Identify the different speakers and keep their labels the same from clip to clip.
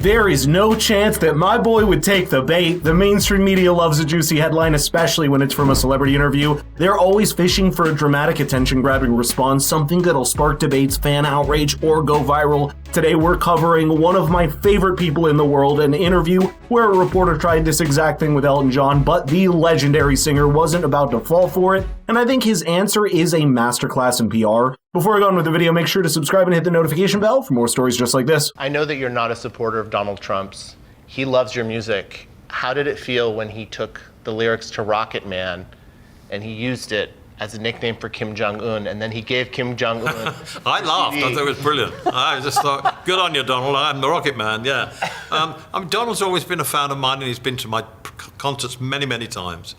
Speaker 1: There is no chance that my boy would take the bait. The mainstream media loves a juicy headline, especially when it's from a celebrity interview. They're always fishing for a dramatic attention-grabbing response, something that'll spark debates, fan outrage, or go viral. Today we're covering one of my favorite people in the world, an interview where a reporter tried this exact thing with Elton John, but the legendary singer wasn't about to fall for it, and I think his answer is a masterclass in PR. Before I go on with the video, make sure to subscribe and hit the notification bell for more stories just like this.
Speaker 2: I know that you're not a supporter of Donald Trump's. He loves your music. How did it feel when he took the lyrics to Rocket Man and he used it as a nickname for Kim Jong-un, and then he gave Kim Jong-un
Speaker 3: I laughed. I thought it was brilliant. I just thought, good on you, Donald. I'm the Rocket Man, yeah. Donald's always been a fan of mine, and he's been to my concerts many, many times.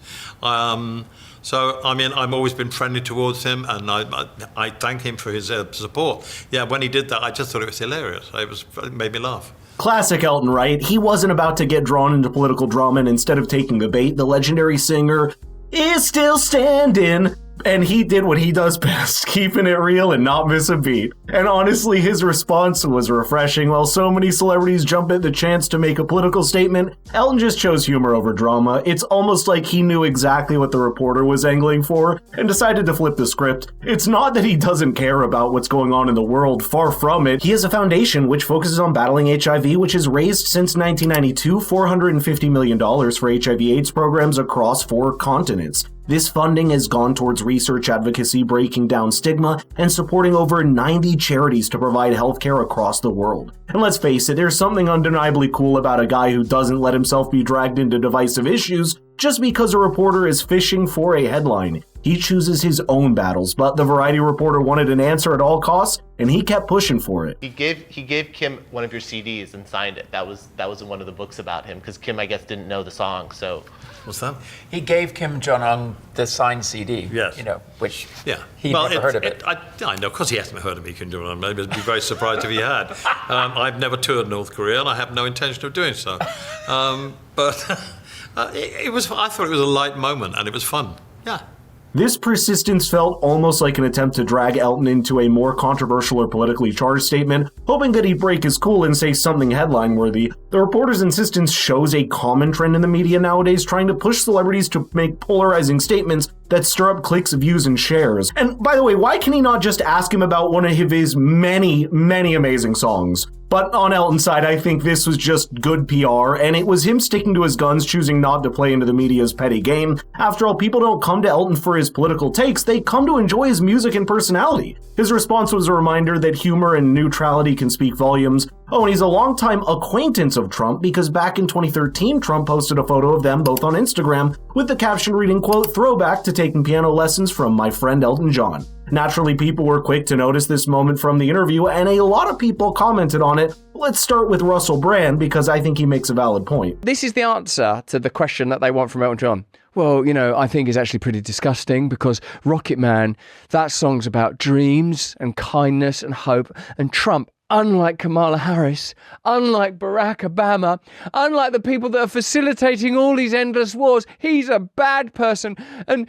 Speaker 3: So, I've always been friendly towards him, and I thank him for his support. Yeah, when he did that, I just thought it was hilarious. It made me laugh.
Speaker 1: Classic Elton, right? He wasn't about to get drawn into political drama, and instead of taking the bait, the legendary singer is still standing. And he did what he does best, keeping it real and not miss a beat. And honestly, his response was refreshing. While so many celebrities jump at the chance to make a political statement, Elton just chose humor over drama. It's almost like he knew exactly what the reporter was angling for and decided to flip the script. It's not that he doesn't care about what's going on in the world, far from it. He has a foundation which focuses on battling HIV, which has raised since 1992 $450 million for HIV/AIDS programs across 4 continents. This funding has gone towards research advocacy, breaking down stigma, and supporting over 90 charities to provide healthcare across the world. And let's face it, there's something undeniably cool about a guy who doesn't let himself be dragged into divisive issues just because a reporter is fishing for a headline. He chooses his own battles, but the Variety reporter wanted an answer at all costs, and he kept pushing for it.
Speaker 2: He gave Kim one of your CDs and signed it. That was in one of the books about him, because Kim, I guess, didn't know the song, so...
Speaker 3: What's that?
Speaker 4: He gave Kim Jong-un the signed CD,
Speaker 3: yes.
Speaker 4: Which
Speaker 3: yeah.
Speaker 4: he'd never heard of it.
Speaker 3: I know, of course he hasn't heard of me, Kim Jong-un. I'd be very surprised if he had. I've never toured North Korea, and I have no intention of doing so. But I thought it was a light moment, and it was fun. Yeah.
Speaker 1: This persistence felt almost like an attempt to drag Elton into a more controversial or politically charged statement, hoping that he'd break his cool and say something headline-worthy. The reporter's insistence shows a common trend in the media nowadays, trying to push celebrities to make polarizing statements that stir up clicks, views, and shares. And by the way, why can he not just ask him about one of his many, many amazing songs? But on Elton's side, I think this was just good PR, and it was him sticking to his guns, choosing not to play into the media's petty game. After all, people don't come to Elton for his political takes, they come to enjoy his music and personality. His response was a reminder that humor and neutrality can speak volumes. Oh, and he's a longtime acquaintance of Trump, because back in 2013, Trump posted a photo of them both on Instagram, with the caption reading, quote, "Throwback to taking piano lessons from my friend Elton John." Naturally, people were quick to notice this moment from the interview, and a lot of people commented on it. Let's start with Russell Brand, because I think he makes a valid point.
Speaker 5: This is the answer to the question that they want from Elton John. Well, I think it's actually pretty disgusting, because Rocket Man, that song's about dreams and kindness and hope, and Trump, unlike Kamala Harris, unlike Barack Obama, unlike the people that are facilitating all these endless wars, he's a bad person. And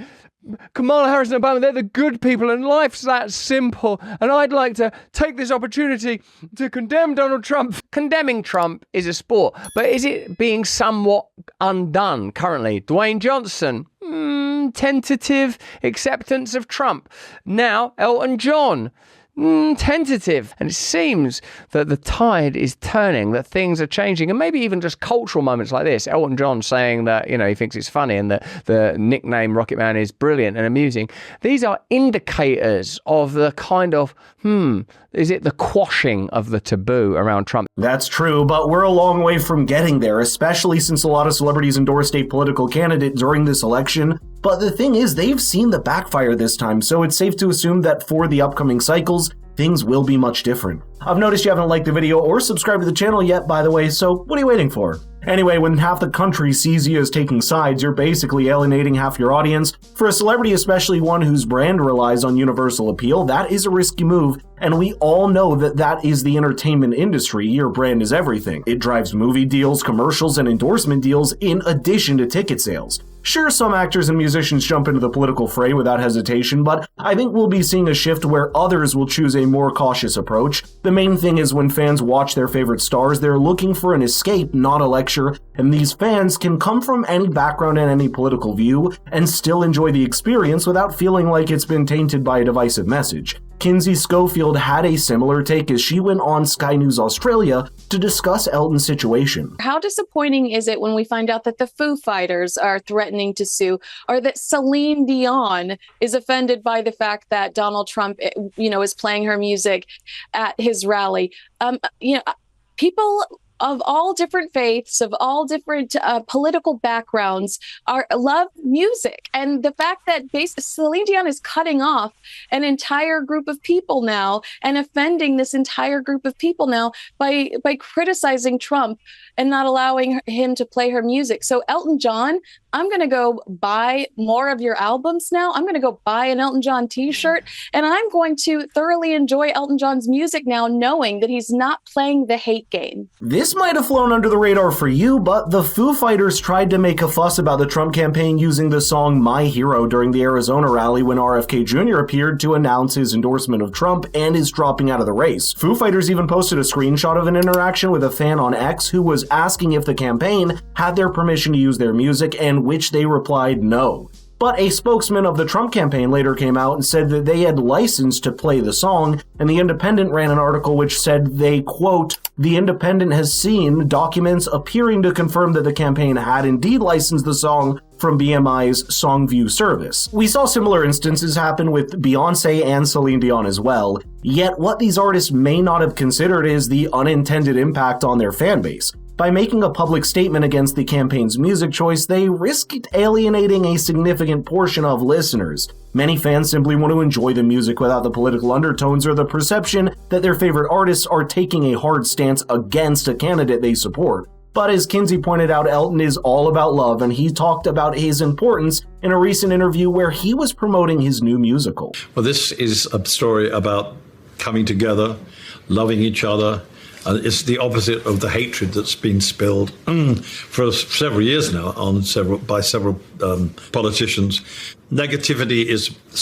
Speaker 5: Kamala Harris and Obama, they're the good people, and life's that simple. And I'd like to take this opportunity to condemn Donald Trump. Condemning Trump is a sport, but is it being somewhat undone currently? Dwayne Johnson, tentative acceptance of Trump. Now, Elton John, tentative. And it seems that the tide is turning, that things are changing, and maybe even just cultural moments like this. Elton John saying that, he thinks it's funny and that the nickname Rocket Man is brilliant and amusing. These are indicators of the kind of, is it the quashing of the taboo around Trump?
Speaker 1: That's true, but we're a long way from getting there, especially since a lot of celebrities endorsed a political candidate during this election. But the thing is, they've seen the backfire this time, so it's safe to assume that for the upcoming cycles, things will be much different. I've noticed you haven't liked the video or subscribed to the channel yet, by the way, so what are you waiting for? Anyway, when half the country sees you as taking sides, you're basically alienating half your audience. For a celebrity, especially one whose brand relies on universal appeal, that is a risky move, and we all know that that is the entertainment industry. Your brand is everything. It drives movie deals, commercials, and endorsement deals in addition to ticket sales. Sure, some actors and musicians jump into the political fray without hesitation, but I think we'll be seeing a shift where others will choose a more cautious approach. The main thing is when fans watch their favorite stars, they're looking for an escape, not a lecture, and these fans can come from any background and any political view and still enjoy the experience without feeling like it's been tainted by a divisive message. Kinsey Schofield had a similar take as she went on Sky News Australia to discuss Elton's situation.
Speaker 6: How disappointing is it when we find out that the Foo Fighters are threatening to sue, or that Celine Dion is offended by the fact that Donald Trump, is playing her music at his rally? People of all different faiths, of all different political backgrounds, love music. And the fact that Celine Dion is cutting off an entire group of people now and offending this entire group of people now by criticizing Trump and not allowing him to play her music. So Elton John, I'm going to go buy more of your albums now. I'm going to go buy an Elton John t-shirt, and I'm going to thoroughly enjoy Elton John's music now, knowing that he's not playing the hate game.
Speaker 1: This might have flown under the radar for you, but the Foo Fighters tried to make a fuss about the Trump campaign using the song My Hero during the Arizona rally when RFK Jr. appeared to announce his endorsement of Trump and his dropping out of the race. Foo Fighters even posted a screenshot of an interaction with a fan on X who was asking if the campaign had their permission to use their music, and which they replied no. But a spokesman of the Trump campaign later came out and said that they had license to play the song, and The Independent ran an article which said they, quote, "The Independent has seen documents appearing to confirm that the campaign had indeed licensed the song from BMI's Songview service." We saw similar instances happen with Beyonce and Celine Dion as well, yet what these artists may not have considered is the unintended impact on their fan base. By making a public statement against the campaign's music choice, they risked alienating a significant portion of listeners. Many fans simply want to enjoy the music without the political undertones or the perception that their favorite artists are taking a hard stance against a candidate they support. But as Kinsey pointed out, Elton is all about love, and he talked about his importance in a recent interview where he was promoting his new musical.
Speaker 3: Well, this is a story about coming together, loving each other. It's the opposite of the hatred that's been spilled for several years now by several politicians. Negativity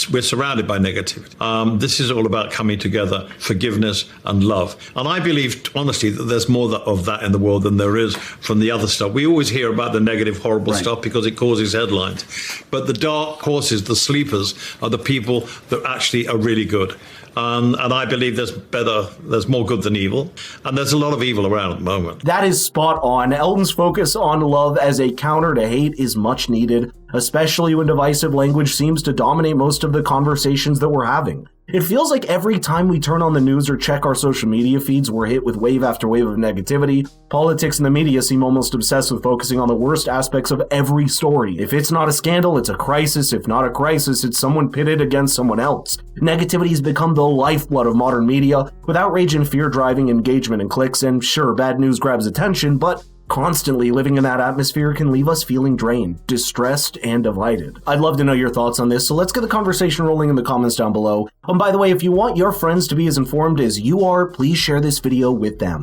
Speaker 3: we're surrounded by negativity. This is all about coming together, forgiveness and love. And I believe, honestly, that there's more of that in the world than there is from the other stuff. We always hear about the negative, horrible stuff because it causes headlines. But the dark horses, the sleepers, are the people that actually are really good. And I believe there's more good than evil, and there's a lot of evil around at the moment.
Speaker 1: That is spot on. Elton's focus on love as a counter to hate is much needed, especially when divisive language seems to dominate most of the conversations that we're having. It feels like every time we turn on the news or check our social media feeds, we're hit with wave after wave of negativity. Politics and the media seem almost obsessed with focusing on the worst aspects of every story. If it's not a scandal, it's a crisis. If not a crisis, it's someone pitted against someone else. Negativity has become the lifeblood of modern media, with outrage and fear driving engagement and clicks, and sure, bad news grabs attention, but constantly living in that atmosphere can leave us feeling drained, distressed, and divided. I'd love to know your thoughts on this, so let's get the conversation rolling in the comments down below. And by the way, if you want your friends to be as informed as you are, please share this video with them.